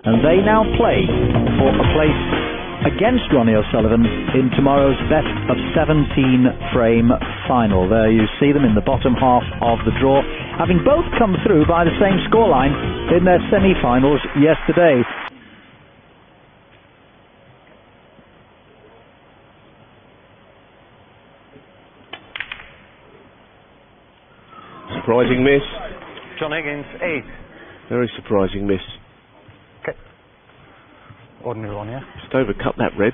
and they now play for a place against Ronnie O'Sullivan in tomorrow's best of 17 frame final. There you see them in the bottom half of the draw, having both come through by the same scoreline in their semi-finals yesterday. Surprising miss. John Higgins, 8. Very surprising miss. Okay. Ordinary one, yeah? Just overcut that red.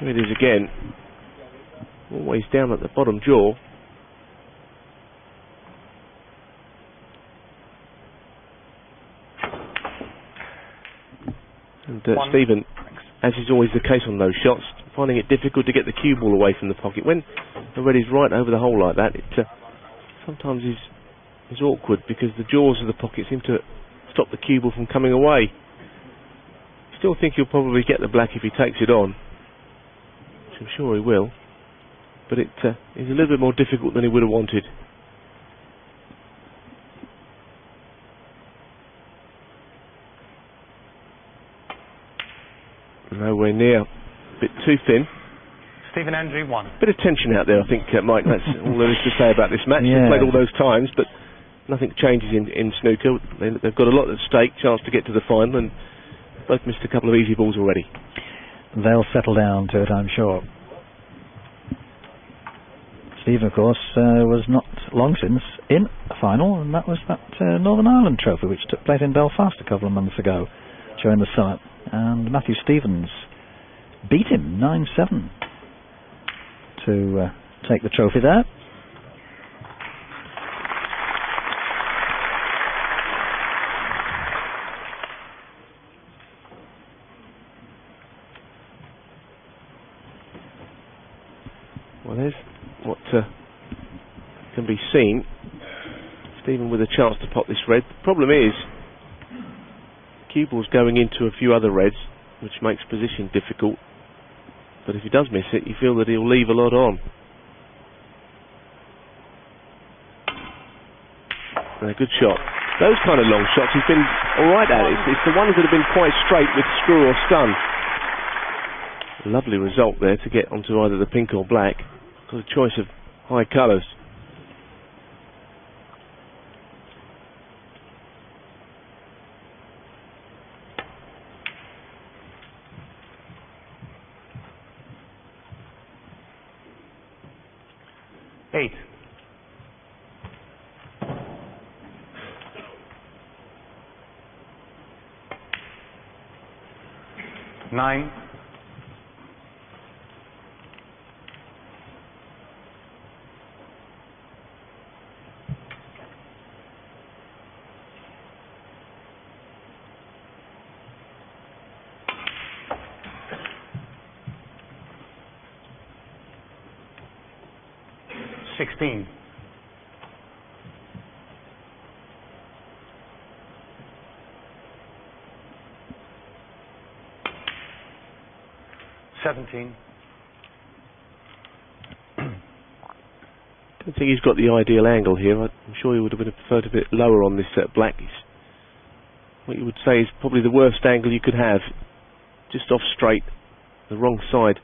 Here it is again. Always down at the bottom jaw. And Stephen, as is always the case on those shots, finding it difficult to get the cue ball away from the pocket. When the red is right over the hole like that, it sometimes is awkward because the jaws of the pocket seem to stop the cue ball from coming away. Still think he'll probably get the black if he takes it on, which I'm sure he will, but it is a little bit more difficult than he would have wanted. Nowhere near. A bit too thin. Stephen Hendry, 1. Bit of tension out there, I think, Mike. That's all there is to say about this match. Yeah. They've played all those times, but nothing changes in snooker. They've got a lot at stake, chance to get to the final, and both missed a couple of easy balls already. They'll settle down to it, I'm sure. Stephen, of course, was not long since in a final, and that was that Northern Ireland Trophy, which took place in Belfast a couple of months ago during the summer. And Matthew Stevens beat him 9-7 to take the trophy there. Well, there's what can be seen. Stephen with a chance to pop this red. The problem is cue ball's going into a few other reds, which makes position difficult. But if he does miss it, you feel that he'll leave a lot on. And a good shot. Those kind of long shots he's been alright at. It's the ones that have been quite straight with screw or stun. Lovely result there to get onto either the pink or black. Got a choice of high colours. Eight. 9. 16. 17. I don't think he's got the ideal angle here. I'm sure he would have preferred a bit lower on this black. What you would say is probably the worst angle you could have. Just off straight, the wrong side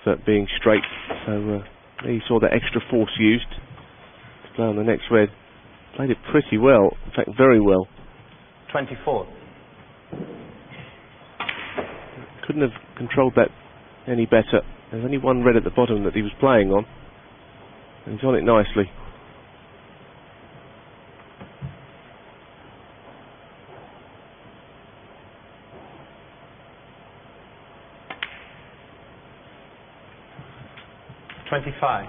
of being straight. So there you saw that extra force used to play on the next red. Played it pretty well, in fact very well. 24. Couldn't have controlled that any better. There's only one red at the bottom that he was playing on, and he's on it nicely. $25.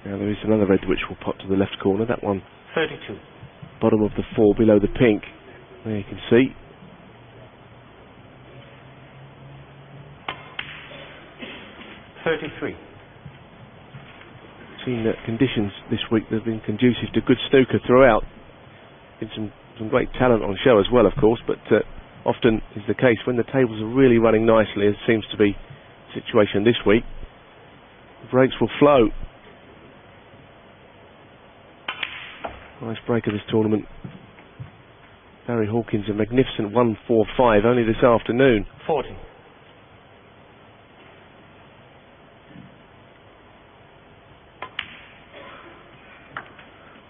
Now there is another red which will pop to the left corner. That one, 32. bottom of the 4 below the pink. There you can see. 33. Seen that conditions this week that have been conducive to good snooker throughout. Been some great talent on show as well, of course, but often is the case when the tables are really running nicely, as seems to be the situation this week. The breaks will flow. Nice break of this tournament. Barry Hawkins, a magnificent 1-4-5 only this afternoon. 40.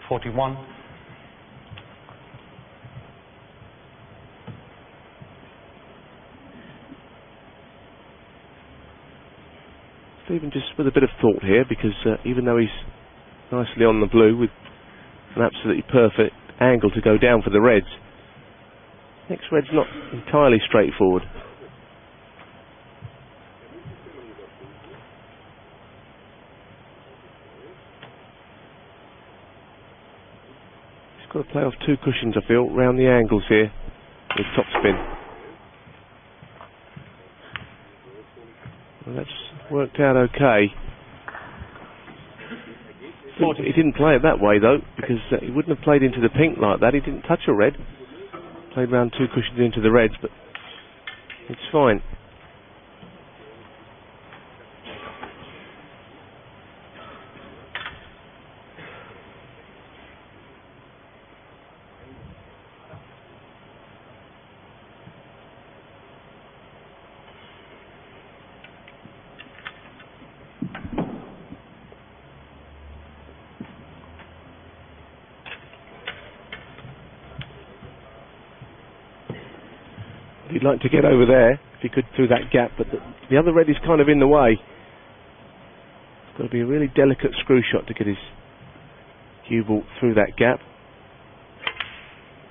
$41. Stephen just with a bit of thought here, because even though he's nicely on the blue with an absolutely perfect angle to go down for the reds, next red's not entirely straightforward. He's got to play off two cushions, I feel, round the angles here with topspin. Well, that's worked out okay. He didn't play it that way though, because he wouldn't have played into the pink like that. He didn't touch a red. Played round two cushions into the reds, but it's fine. He'd like to get over there if he could through that gap, but the other red is kind of in the way. It's got to be a really delicate screw shot to get his cue ball through that gap.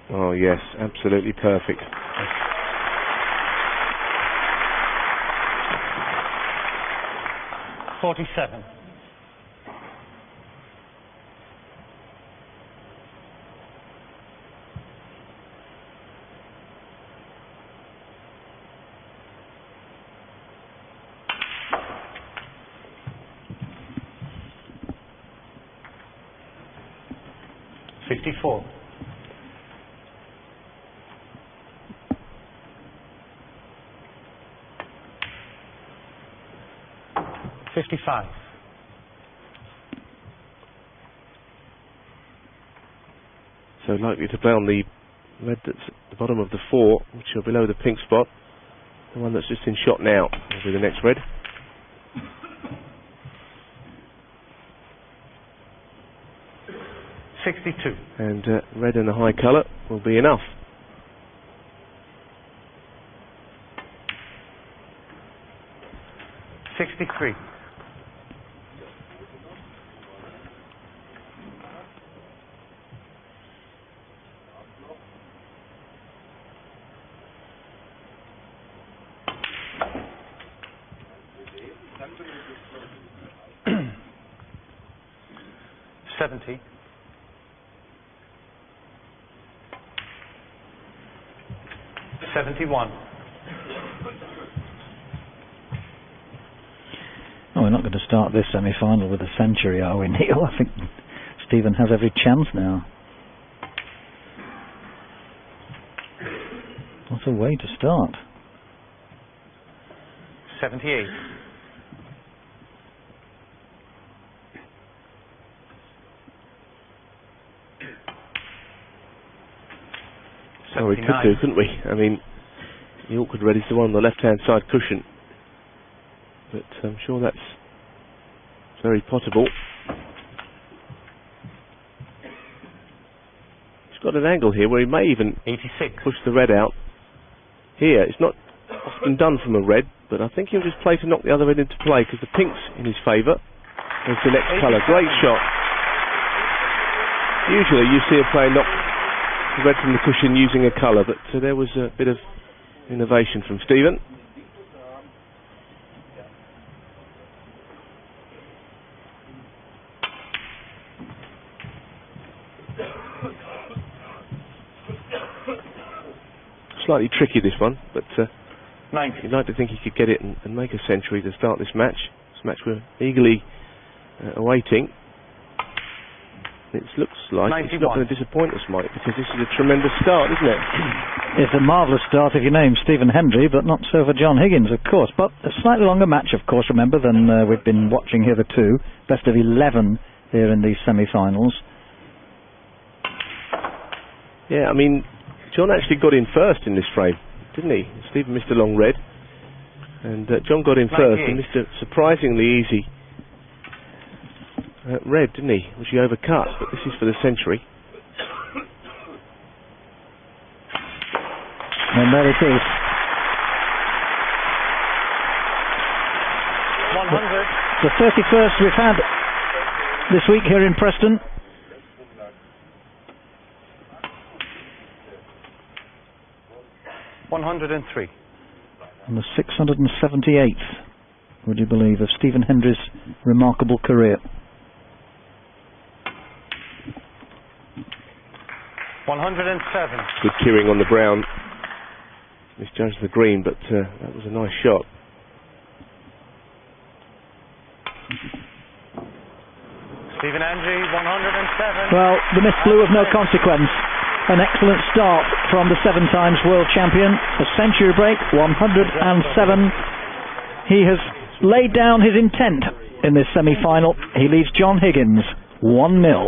Oh yes, absolutely perfect. $47. $54. $55. So likely to play on the red that's at the bottom of the four, which are below the pink spot. The one that's just in shot now will be the next red. $62. And red and a high colour will be enough. $63. $70. $71. Oh, we're not going to start this semi-final with a century, are we, Neil? I think Stephen has every chance now. What a way to start. 78. Oh, we could do, couldn't we? I mean, the awkward red is the one on the left-hand side cushion. But I'm sure that's very potable. He's got an angle here where he may even 86. push the red out. Here, it's not often done from a red, but I think he'll just play to knock the other red into play, because the pink's in his favour. There's the next colour. Great shot. Usually you see a player knock the red from the cushion using a colour, but there was a bit of innovation from Stephen. Slightly tricky this one, but 90. you'd like to think he could get it and make a century to start this match. This match we're eagerly awaiting. It looks like 91. it's not going to disappoint us, Mike, because this is a tremendous start, isn't it? It's a marvellous start if you name Stephen Hendry, but not so for John Higgins, of course. But a slightly longer match, of course, remember, than we've been watching hitherto. Best of 11 here in these semi-finals. Yeah, I mean, John actually got in first in this frame, didn't he? Stephen missed a long red, and John got in first and missed a surprisingly easy red, didn't he? Which he overcut, but this is for the century. And there it is. 100. The 31st we've had this week here in Preston. $103. And the 678th, would you believe, of Stephen Hendry's remarkable career. 107. Good cueing on the brown. Misjudged the green, but that was a nice shot. Stephen Hendry, 107. Well, the missed blue of no consequence. An excellent start from the 7 times world champion. A century break, 107. He has laid down his intent in this semi-final. He leads John Higgins 1-0.